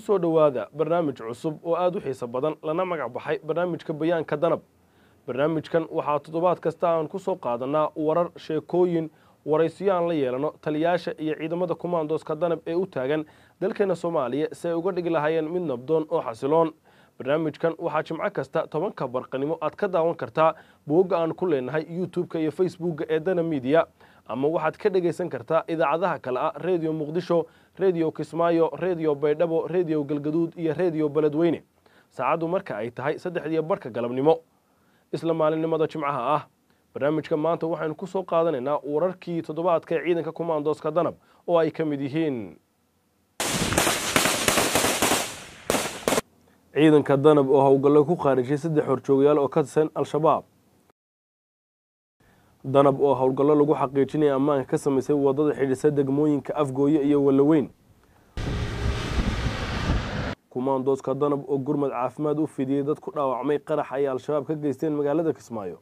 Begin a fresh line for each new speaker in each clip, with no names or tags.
soo dhawaada barnaamij cusub oo aad u xiiso badan lana magac baxay barnaamijka bayaanka danab. barnaamijkan waxaa toddobaad kasta aan ku soo qaadanaa warar, sheekooyin, waraysiyo aan la yeelano taliyaasha iyo ciidamada kumaandooska danab ee u taagan dalkeena Soomaaliya si ay uga dhigi lahaayeen mid nabdoon oo xasiloon. barnaamijkan waxaa jimco kasta 10 barqanimo aad ka daawan kartaa bogga aan ku leenahay YouTube-ka iyo Facebook-ga ee Dana Media, ama waxaad ka dhageysan kartaa idaacadaha kale ah Radio Muqdisho, Radio Kismaayo, Radio Baydhabo, Radio Galgaduud iyo Radio Beledweyne. saacadu marka ay tahay 3:00 galabnimo isla maalinimada jimcaha ah. barnaamijka maanta waxaanu ku soo qaadanaynaa wararkii toddobaadka ee ciidanka kumaandooska danab oo ay ka mid yihiin ciidanka danab oo howlgallo ku qaarijay 3 horjoogayaal oo ka tirsan al-shabaab. danab oo howlgallo lagu xaqiijinaya ammaanka ka samaysay wadada xidhiidhsa degmooyinka Afgooye iyo Walaweyn. kumaandooska danab oo gurmad caafimaad u fidiyay dad ku dhaawacmay qarax ay al-shabaab ka geysteen magaalada Kismaayo.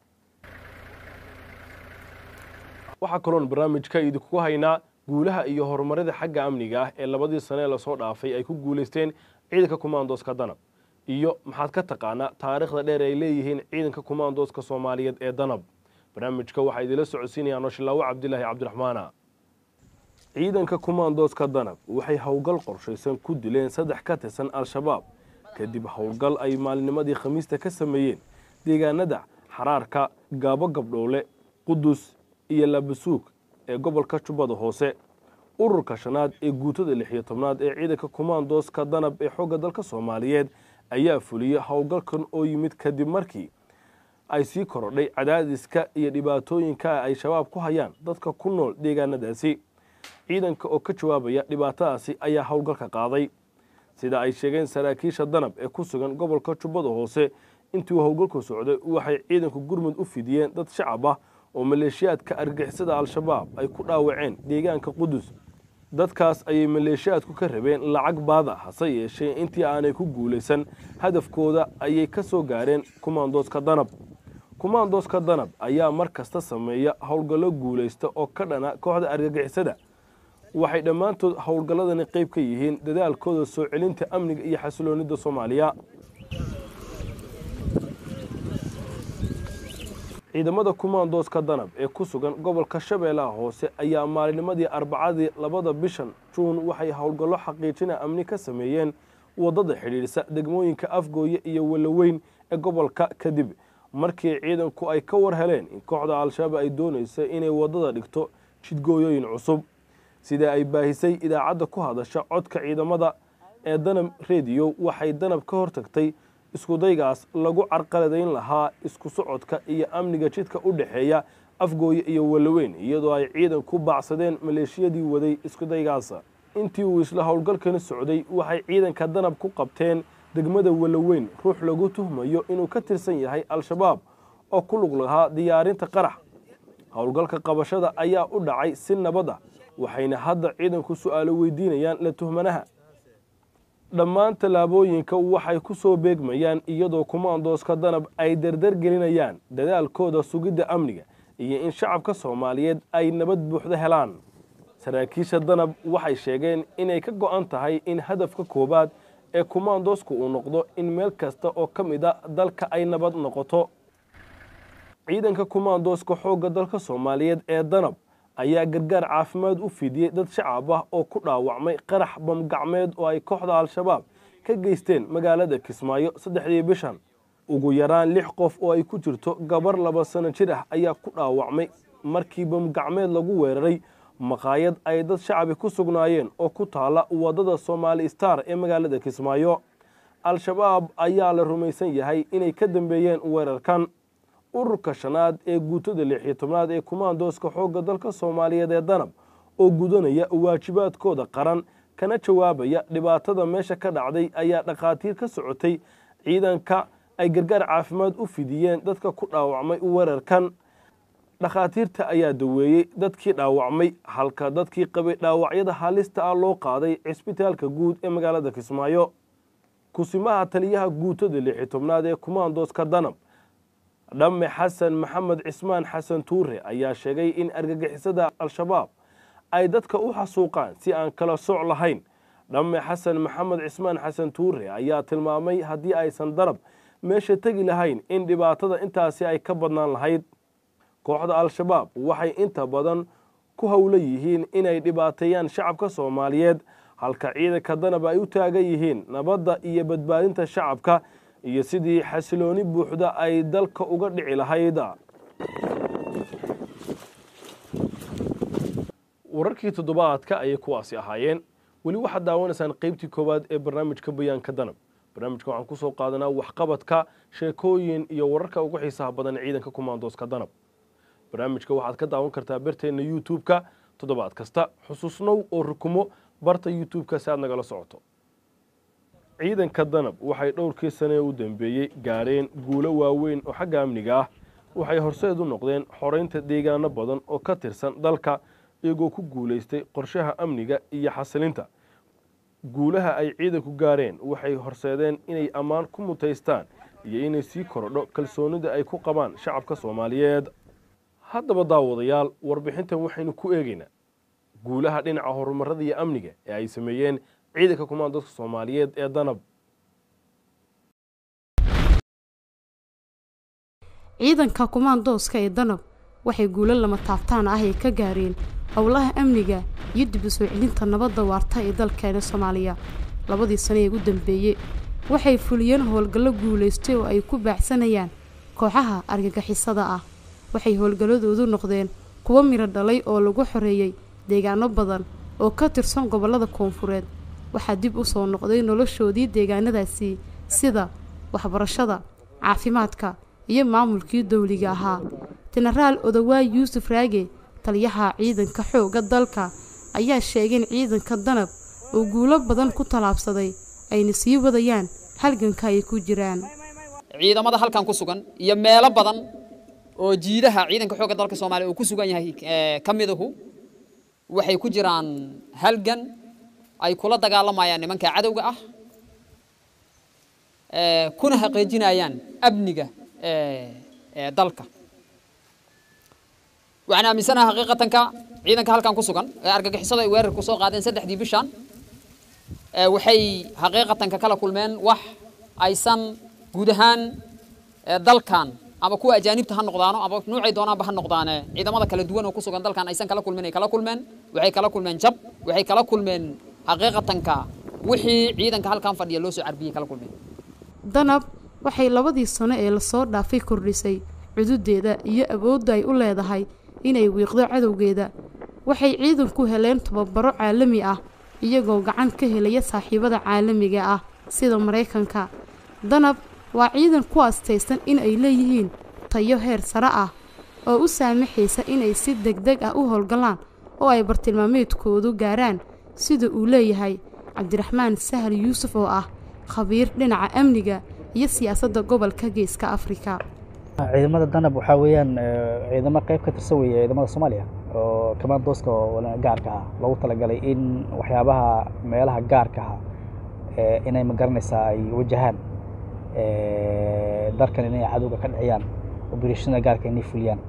waxaa kaloon barnaamijka idinku haynaa guulaha iyo horumarada xagga amniga ah ee 2 sano la soo dhaafay ay ku guuleysteen ciidanka kumaandooska danab, iyo maxaad ka taqaanaa taariikhda dheer ay leeyihiin ciidanka kumaandooska Soomaaliyeed ee danab. barnaamijka waxaa idila socodsiinaya Noshlaawo Cabdilaahi Cabdiraxmaan. ciidanka kumaandooska danab waxay howlgal qorshaysan ku dileen 3 ka tirsan al-shabaab kadib howlgal ay maalinimadii Khamiista ka sameeyeen deegaanada Xaraarka, Gaabo Gabdhoole, Qudus iyo Labasuug ee gobolka Jubbada Hoose. ururka shanaad ee guutada 16aad ee ciidanka kumaandooska danab ee xoogga dalka Soomaaliyeed ayaa fuliyay howlgalkan oo yimid kadib markii ay sii korodhay cadaadiska iyo dhibaatooyinka ay shabaab ku hayaan dadka ku nool deegaanadaasi. ciidanka oo ka jawaabaya dhibaatadaasi ayaa howlgalka qaaday, sida ay sheegeen saraakiisha danab ee ku sugan gobolka Jubbada Hoose. intii howlgalku socday waxay ciidanku gurmud u fidiyeen dad shacab ah oo maleeshiyaadka argixisada al-shabaab ay ku dhaawaceen deegaanka Qudus. dadkaas ayay maleeshiyaadku ka rabeen lacag baad ah, hase yeeshee intii aanay ku guuleysan hadafkooda ayay ka soo gaareen kumaandooska danab. kumaandooska danab ayaa mar kasta sameeya howlgallo guuleysta oo ka dhana kooxda argagixisada. waxay dhammaantood howlgalladani qayb ka yihiin dadaalkooda soo celinta amniga iyo xasiloonida Soomaaliya. ciidamada kumaandooska danab ee ku sugan gobolka Shabeellaha Hoose ayaa maalinimadii Arbacadii 2 bishan Juun waxay howlgallo xaqiijina amni ka sameeyeen wadada xidhiidhsa degmooyinka Afgooye iyo Walaweyn ee gobolka kadib markii ciidanku ay ka war heleen in kooxda al-shabaab ay doonayso inay wadada dhigto jidgooyooyin cusub. sida ay baahisay idaacadda ku hadasha codka ciidamada ee Danab Radio, waxay danab ka hortagtay isku daygaas lagu carqaladayn lahaa isku socodka iyo amniga jidka u dhaxeeya Afgooye iyo Walaweyn, iyadoo ay ciidan ku baacsadeen maleeshiyadii waday isku daygaas. intii uu isla howlgalkan socday waxay ciidanka danab ku qabteen degmada Walaweyn ruux lagu tuhmayo inuu ka tirsan yahay al-shabaab oo ku lug lahaa diyaarinta qarax. howlgalka qabashada ayaa u dhacay si nabad ah, waxayna hadda ciidanku su'aalo weydiinayaan la tuhmanaha. dhammaan tallaabooyinka waxay ku soo beegmayaan iyadoo kumaandooska danab ay dardar gelinayaan dadaalkooda sugidda amniga iyo in shacabka Soomaaliyeed ay nabad buuxda helaan. saraakiisha danab waxay sheegeen inay ka go'an tahay in hadafka koobaad ee kumaandoosku uu noqdo in meel kasta oo ka mid ah dalka ay nabad noqoto. ciidanka kumaandooska xoogga dalka Soomaaliyeed ee danab ayaa gargaar caafimaad u fidiyay dad shacab ah oo ku dhaawacmay qarax bam gacmeed oo ay kooxda al-shabaab ka geysteen magaalada Kismaayo 3 bishan. ugu yaraan 6 qof oo ay ku jirto gabar 2 sano jir ah ayaa ku dhaawacmay markii bam gacmeed lagu weeraray maqaayad ay dad shacab ku sugnaayeen oo ku taala wadada Somali Star ee magaalada Kismaayo. al-shabaab ayaa la rumaysan yahay inay ka dambeeyeen weerarkan. ururka shanaad ee guutada 16aad ee kumaandooska xoogga dalka Soomaaliyeed ee danab oo gudanaya waajibaadkooda qaran kana jawaabaya dhibaatada meesha ka dhacday ayaa dhaqaatiir ka socotay ciidanka ay gargaar caafimaad u fidiyeen dadka ku dhaawacmay weerarkan. dhaqaatiirta ayaa daweeyay dadkii dhaawacmay halka dadkii qabay dhaawacyada halista ah loo qaaday cisbitaalka guud ee magaalada Kismaayo. kusimaha taliyaha guutada 16aad ee kumaandooska danab dhamme xasan maxamed cismaan xasan tuure ayaa sheegay in argagixisada al-shabaab ay dadka u xasuuqaan si aan kala sooc lahayn, dhamme xasan maxamed cismaan xasan tuure ayaa tilmaamay haddii aysan danab meesha tegi lahayn in dhibaatada intaasi ay ka badnaan lahayd. kooxda al-shabaab waxay inta badan ku howlan yihiin inay dhibaateeyaan shacabka Soomaaliyeed halka ciidanka danab ay u taagan yihiin nabadda iyo badbaadinta shacabka iyo sidii xasilooni buuxda ay dalka uga dhici lahayd. wararkii toddobaadka ayay kuwaasi ahaayeen. weli waxaad daawanaysaan qaybtii koowaad ee barnaamijka bayaanka danab. barnaamijka waxaan ku soo qaadanaa waxqabadka sheekooyin iyo wararka ugu xiisaha badan ciidanka kumaandooska danab. barnaamijka waxaad ka daawan kartaa barteena YouTube-ka toddobaad kasta. xusuusnow oo rukumo barta YouTube-ka si aad nagala socoto. ciidanka danab waxay dhowrkii sane u dambeeyey gaareen guulo waaweyn oo xagga amniga ah. waxay horseed u noqdeen xoreynta deegaano badan oo ka tirsan dalka iyagoo ku guulaystay qorshaha amniga iyo xasilinta. guulaha ay ciidanku gaareen waxay horseedeen inay ammaan ku mutaystaan iyo inay sii korodho kalsoonida ay ku qabaan shacabka Soomaaliyeed. haddaba daawadayaal warbixintan waxaynu ku eegaynaa guulaha dhinaca horumarada iyo amniga ee ay sameeyeen ciidanka kumaandooska Soomaaliyeed ee danab.
ciidanka kumaandooska ee danab waxay guulo lama taabtaan ah ay ka gaareen howlaha amniga iyo dib u soo celinta nabadda waarta ee dalkeena Soomaaliya. labadii sano ee ugu dambeeyay waxay fuliyeen howlgallo guuleystay oo ay ku baacsanayaan kooxaha argagixisada ah. waxay howlgalladoodu noqdeen kuwo miro dhalay oo lagu xoreeyay deegaano badan oo ka tirsan gobollada koonfureed. waxaa dib u soo noqday noloshoodii deegaanadaasi sida waxbarashada, caafimaadka iyo maamulkii dawliga ahaa. Generaal Odawaay Yuusuf Raage, taliyaha ciidanka xoogga dalka, ayaa sheegay in ciidanka danab oo guulo badan ku talaabsaday ayna sii wadayaan halganka ay ku jiraan.
ciidamada halkan ku sugan iyo meelo badan oo jiidaha ciidanka xoogga dalka Soomaaliya uu ku sugan yahay kamiduhu waxay ku jiraan halgan ay kula dagaalamayaan nimanka cadawga ah kuna xaqiijinayaan amniga dalka. waxaan aaminsanahay xaqiiqatanka ciidanka halkan ku sugan ee argagixisada ay weerar ku soo qaadeen 3 bishan waxay xaqiiqatanka kala kulmeen wax aysan guud ahaan dalkan ama kuwa ajaanibta ha noqdaano ama noocay doonaanba ha noqdaane ciidamada kala duwan oo ku sugan dalkan aysan kala kulmeen waxay kala kulmeen jab, waxay kala kulmeen xaqiiqatanka wixii ciidanka halkan fadhiya loo soo carbiyay kala kulmeen.
danab waxay labadii sano ee la soo dhaafay kordhisay cududeeda iyo awoodda ay u leedahay inay wiiqdo cadowgeeda. waxay ciidanku heleen tababaro caalami ah iyagoo gacan ka helaya saaxiibada caalamiga ah sida Mareykanka. danab waa ciidan ku aastaysan in ay leeyihiin tayo heer sare ah oo u saamaxaysa inay si degdeg ah u howlgalaan oo ay bartilmaameedkoodu gaaraan sida uu leeyahay Cabdiraxmaan Sahal Yuusuf oo ah khabiir dhinaca amniga iyo siyaasadda gobolka Geeska Afrika.
ciidamada danab waxa weeyaan ciidamo qayb ka tirsan weeye ciidamada Soomaaliya oo kumaandooska gaarka ah loogu talagalay in waxyaabaha meelaha gaarka ah inay ma garanaysaa ay wajahaan dalkan inay cadowga ka dhiciyaan operation gaarka inay fuliyaan.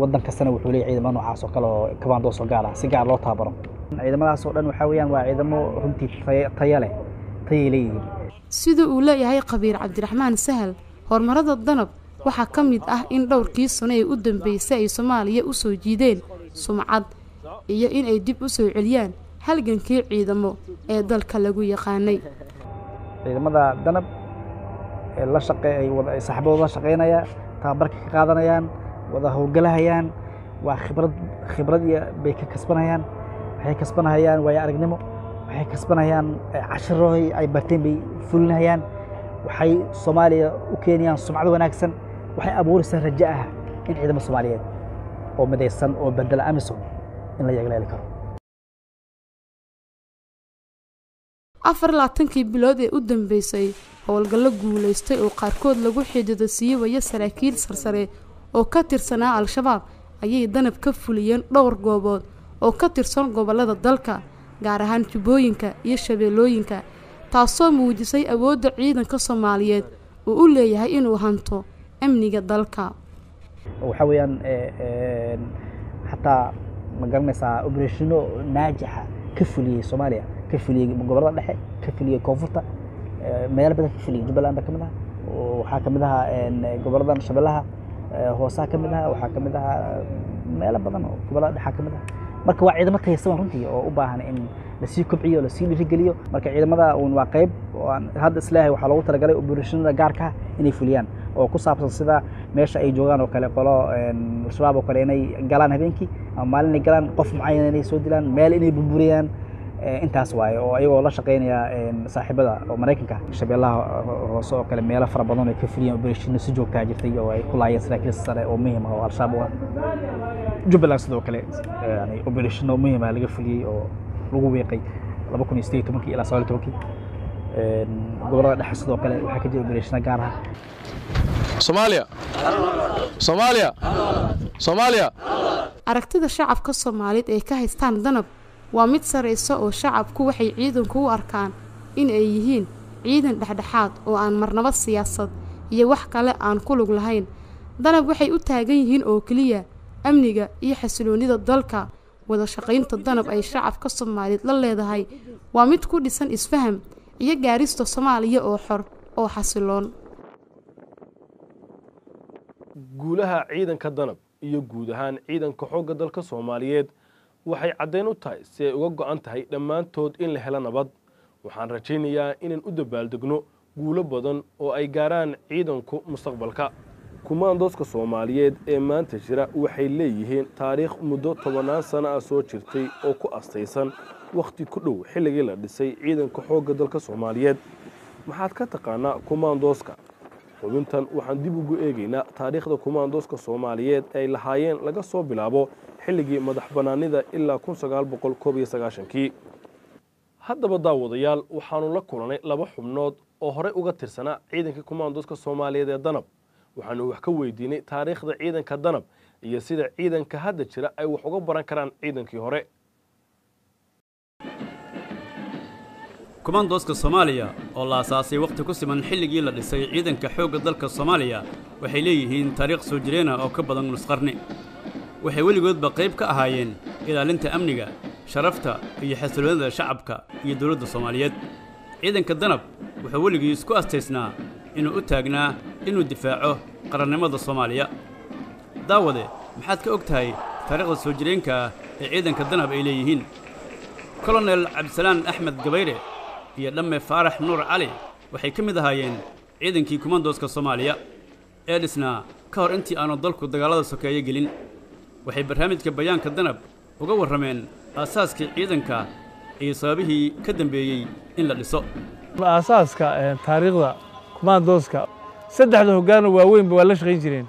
wadan kastana wuxuu leeyahay ciidamo noocaas oo kale oo kumaandoos oo gaar ah si gaar loo taabaro. ciidamadaas oo dhan waxa weeyaan waa ciidamo runtii tayo leh leeyihiin.
sida uu leeyahay khabiir Cabdiraxmaan Sahal, horumarada danab waxaa ka mid ah in dhowrkii sano ee u dambeysay ay Soomaaliya u soo jiideen sumcad iyo in ay dib u soo celiyaan halgankii ciidamo ee dalka lagu yaqaanay.
ciidamada danab ee la shaqeeyay wada saaxiibadooda shaqeynaya tababarka ka qaadanayaan wada howlgalahayaan waa khibrad iyo bay ka kasbanayaan. waxay kasbanayaan way aragnimo, waxay kasbanayaan casharo ay barteen bay fulinayaan. waxay Soomaaliya u keenayaan sumcad wanaagsan. waxay abuuraysaa rajo ah in ciidamada Soomaaliyeed oo midaysan oo bedela amisom in la yeegleeli karo.
24 bilood ee u dambeysay howlgallo guuleystay oo qaarkood lagu xidido siiyay saraakiil sarsare oo ka tirsanaa al-shabaab ayay danab ka fuliyeen dhowr goobood oo ka tirsan gobollada dalka gaar ahaan Jubbooyinka iyo Shabeellooyinka, taasoo muujisay awoodda ciidanka Soomaaliyeed oo u leeyahay inuu hanto amniga dalka.
waxa weeyaan hatta ma garanaysaa operation naajixa ka fuliyay Soomaaliya ka fuliyey gobollada dhexe ka fuliyey koonfurta meelo badan ka fuliyey Jubbaland ka mid ah waxaa ka mid ah gobolladan Shabeellaha hoosaha ka mid ah waxaa ka mid ah meelo badan oo gobollada dhexe ka mid ah marka waa ciidamo taysan runtii oo u baahan in la sii kobciyo la sii dhiirigeliyo marka ciidamada waa qayb oo aan hadda islaahay waxaa loogu talagalay operationnada gaarka ah inay fuliyaan oo ku saabsan sida meesha ay joogaan oo kale qolo shabaab oo kale inay galaan habeenkii ama maalin ay galaan qof mucayan inay soo dilaan meel inay burburiyaan intaas waaye oo ayagoo la shaqeynaya saaxiibada oo Mareykanka Shabeellaha hoose oo kale meelo fara badan ay ka fuliyeen operation si joogta jirtay oo ay ku laayeen saraakiil sare oo muhiim ah oo al-shabaab Jubbaland sidoo kale yani operation muhiim ah laga fuliyay oo lagu weeqay 2018 ilaa 2019 gobolada dhexe sidoo kale waxa ka jira operation gaar ah
Soomaaliya
aragtida shacabka Soomaaliyeed ee ka haystaan danab waa mid sareysa oo shacabku waxay ciidanku u arkaan in ay yihiin ciidan dhexdhexaad oo aan marnaba siyaasad iyo wax kale aan ku lug lahayn danab waxay u taagan yihiin oo kaliya amniga iyo xasiloonida dalka wada shaqeynta danab ay shacabka Soomaaliyeed la leedahay waa mid ku dhisan isfaham iyo gaarista Soomaaliya oo xor oo xasiloon
guulaha ciidanka danab iyo guud ahaan ciidanka xoogga dalka Soomaaliyeed waxay cadeyn u tahay si ay uga go'an tahay dhammaantood in la helo nabad waxaan rajaynayaa inaan u dabaaldegno guulo badan oo ay gaaraan ciidanku mustaqbalka kumaandooska Soomaaliyeed ee maanta jira waxay leeyihiin taariikh muddo 10 sano ah soo jirtay oo ku astaysan waqti ku dhow xilligii la dhisay ciidanka xoogga dalka Soomaaliyeed maxaad ka taqaanaa kumaandooska xubintan waxaan dib ugu eegaynaa taariikhda kumaandooska Soomaaliyeed ay lahaayeen laga soo bilaabo xilligii madax banaanida ilaa 1991 haddaba daawadayaal waxaanu la kulanay laba xubnood oo hore uga tirsanaa ciidanka kumaandooska Soomaaliyeed ee danab waxaanu wax ka weydiinay taariikhda ciidanka danab iyo sida ciidanka hadda jira ay wax uga baran karaan ciidankii hore
kumaandooska Soomaaliya oo la asaasay waqti ku siman xilligii la dhisay ciidanka xoogga dalka Soomaaliya waxay leeyihiin taariikh soo jireen oo ka badan nus qarni waxay weligoodba qayb ka ahaayeen ilaalinta amniga sharafta iyo xasiloonida shacabka iyo dawladda Soomaaliyeed ciidanka danab wuxuu weligiis ku astaysnaa inuu u taagnaa inuu difaaco qarannimada Soomaaliya daawade maxaad ka ogtahay taariikhda soo jireenka ee ciidanka danab ay leeyihiin Colonel Cabdisalaan Axmed Gabayre iyo dhamme Faarax Nuur Cali waxay ka mid ahaayeen ciidankii kumaandooska Soomaaliya ee dhisnaa ka hor intii aanu dalku dagaalada sokeeye gelin waxay barnaamijka bayaanka danab uga warrameen aasaaskii ciidanka iyo sababihii ka dambeeyey in la dhiso
aasaaska taariikhda kumaandooska saddexda hoggaan waaweyn waa la shaqayn jireen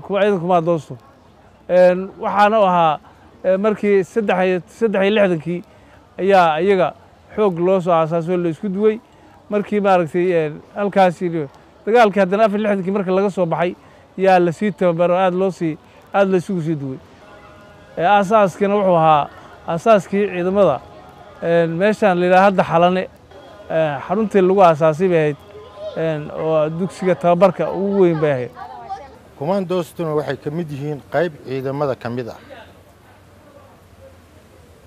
ciidanka kumaandoostu waxaana ahaa markii 63 ayaa iyaga xoog loo soo aasaasay la isku duway markii maaragtay halkaasi dagaalkii haddana 64 marka laga soo baxay yaa la sii tababaro aad la isugu sii duway aasaaskina wuxuu ahaa aasaaskii ciidamada meeshaan la yiraahdo hadda xalane xaruntii lagu aasaasay bay ahayd oo dugsiga tababarka ugu weyn bay ahayd
kumaandoostuna waxay ka mid yihiin qayb ciidamada ka mid ah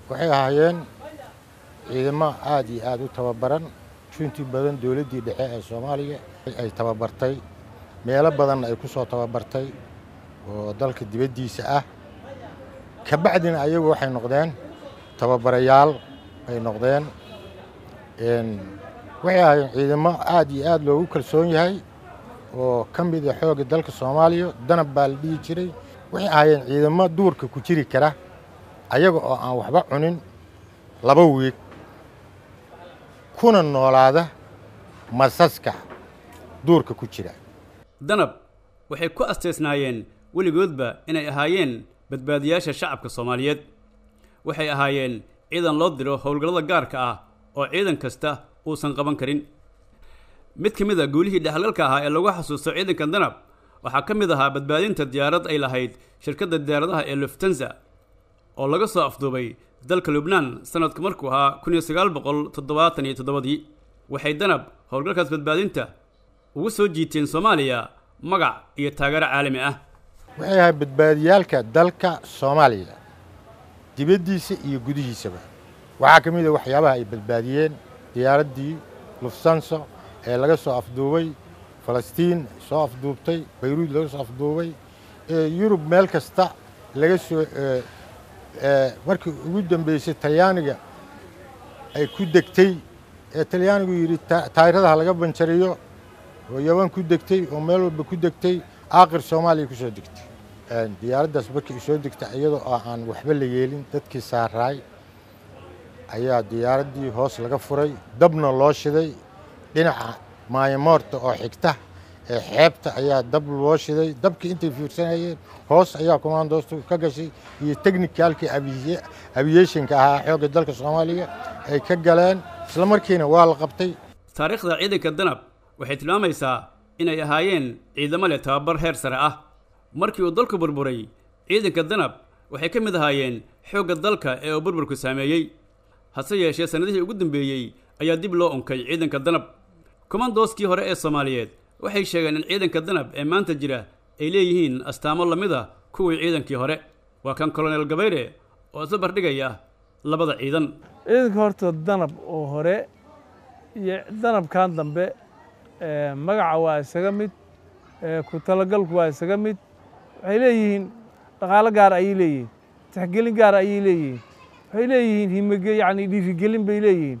waxay ahaayeen ciidamo aad iyo aad u tababaran runtii badan dawladdii dhexe ee Soomaaliya ay tababartay meelo badan ay ku soo tababartay oo dalka dibaddiisa ah ka bacdina ayagu waxay noqdeen tababarayaal ay noqdeen waxay ahaayeen ciidamo aad iyo aad loogu kalsoon yahay oo ka mid ah xoogga dalka Soomaaliya danab baa la dhihi jiray waxay ahaayeen ciidamo duurka ku jiri kara ayaga oo aan waxba cunin 2 week kuna noolaada masaska duurka ku jira
danab waxay ku asteysnaayeen weligoodba inay ahaayeen badbaadiyaasha shacabka Soomaaliyeed waxay ahaayeen ciidan loo diro howlgallada gaarka ah oo ciidan kasta uusan qaban karin mid ka mid ah guulihii dhaxalgalka ahaa ee lagu xasuusto ciidanka danab waxaa ka mid ahaa badbaadinta diyaarad ay lahayd shirkadda diyaaradaha ee Lufthansa oo laga soo afduubay dalka Lebanon sanadku markuu ahaa 1977 waxay danab howlgalkaas badbaadinta ugu soo jiiteen Soomaaliya magac iyo taageero caalami ah
waxay ahayd badbaadiyaalka dalka Soomaaliya dibaddiisa iyo gudihiisaba waxaa ka mid a waxyaabaha ay badbaadiyeen diyaaraddii Lufthansa ee laga soo afduubay Falastiin soo afduubtay Beirut laga soo afduubay Yurub meel kasta laga soo markii ugu dambeysay Talyaaniga ay ku degtay Talyaanigu yiri taayiradaha laga banjariyo oo Yaman ku degtay oo meel walba ku degtay aakhir Soomaaliya ku soo degtay diyaaraddaas markii soo degtay iyadoo aan waxba la yeelin dadkii saaraay ayaa diyaaraddii hoos laga furay dabna loo shiday dhinaca maayamoorta oo xigta xeebta ayaa dab loo shiday dabkii intay fiirsanayeen hoos ayaa commandostu ka gashay iyo technicalkii aviationka ahaa xoogga dalka Soomaaliya ay ka galeen isla markiina waa la qabtay
taariikhda ciidanka danab waxay tilmaamaysaa inay ahaayeen ciidamo leh tababar heer sare ah markii uu dalku burburay ciidanka danab waxay ka mid ahaayeen xoogga dalka ee uu burburku saameeyey hase yeeshee sanadihii ugu dambeeyey ayaa dib loo unkay ciidanka danab commandoskii hore ee Soomaaliyeed waxay sheegeen in ciidanka danab ee maanta jira ay leeyihiin astaamo lamid ah kuwii ciidankii hore waa kan Colonel Gabayre oo soo bardhigaya labada ciidan
ciidanka horta danab oo hore iyo danabkan dambe magaca waa isaga mid ku talagalku waa isaga mid waxay leeyihiin dhaqaale gaar ayay leeyihiin tixgelin gaar ayay leeyihiin waxay leeyihiin himage yacni dhiirigelin bay leeyihiin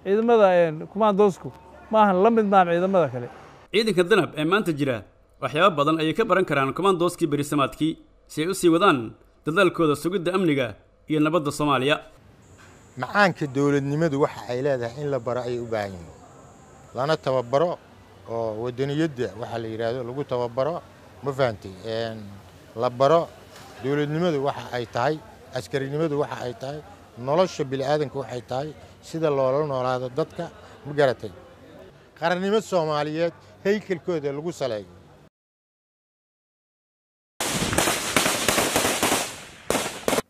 ciidamada kumaandoosku maahan la mid maahan ciidamada kale
ciidanka danab ee maanta jira waxyaabo badan ayay ka baran karaan kumaandooskii berisamaadkii si ay u sii wadaan dadaalkooda sugidda amniga iyo nabadda Soomaaliya
macaanka dawladnimadu waxa ay leedahay in la baro ay u baahan yihiin lana tababaro oo wadaniyadda waxa la yiraahdo lagu tababaro ma fahantay la baro dawladnimadu waxa ay tahay askarinimadu waxa ay tahay nolosha bini'aadanka waxay tahay sida loola noolaado dadka ma garatay qarannimada Soomaaliyeed haykalkooda lagu saleeyo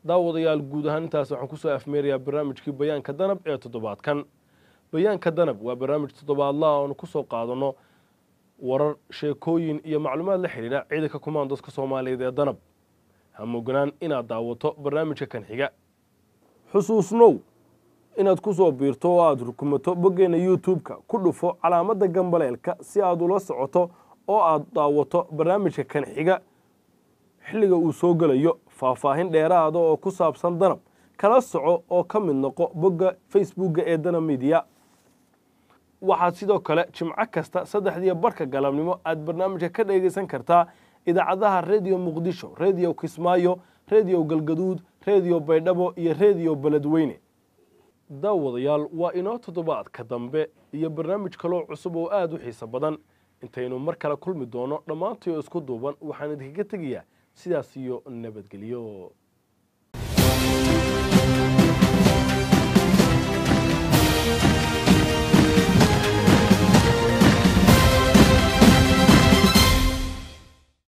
daawadayaal guud ahaan intaas waxaan ku soo afmeerayaa barnaamijkii bayaanka danab ee toddobaadkan bayaanka danab waa barnaamij toddobaadlaha oo ku soo qaadano warar sheekooyin iyo macluumaad la xiriira ciidanka commandoska Soomaaliyeed ee danab ha moganaan inaad daawato barnaamijka kan xiga xusuusnow inaad ku soo biirto oo aad rukumato boggeena YouTube-ka ku dhufo calaamadda gambaleelka si aad ula socoto oo aad daawato barnaamijka kan xiga xilliga uu soo galayo faahfaahin dheeraada oo ku saabsan danab kala soco oo ka mid noqo bogga Facebook ee Danab Media waxaad sidoo kale jimco kasta 3:00 galabnimo aad barnaamijka ka dhageysan kartaa idaacadaha Radio Muqdisho, Radio Kismaayo, Radio Galgaduud, Radio Baydhabo iyo Radio Beledweyne daawadayaal waa inoo toddobaadka dambe iyo barnaamij kale cusub oo aad u xiiso badan intaynu mar kale kulmi doono dhammaantii isku duuban waxaan idinkaga tegayaa sidaas iyo nabadgelyo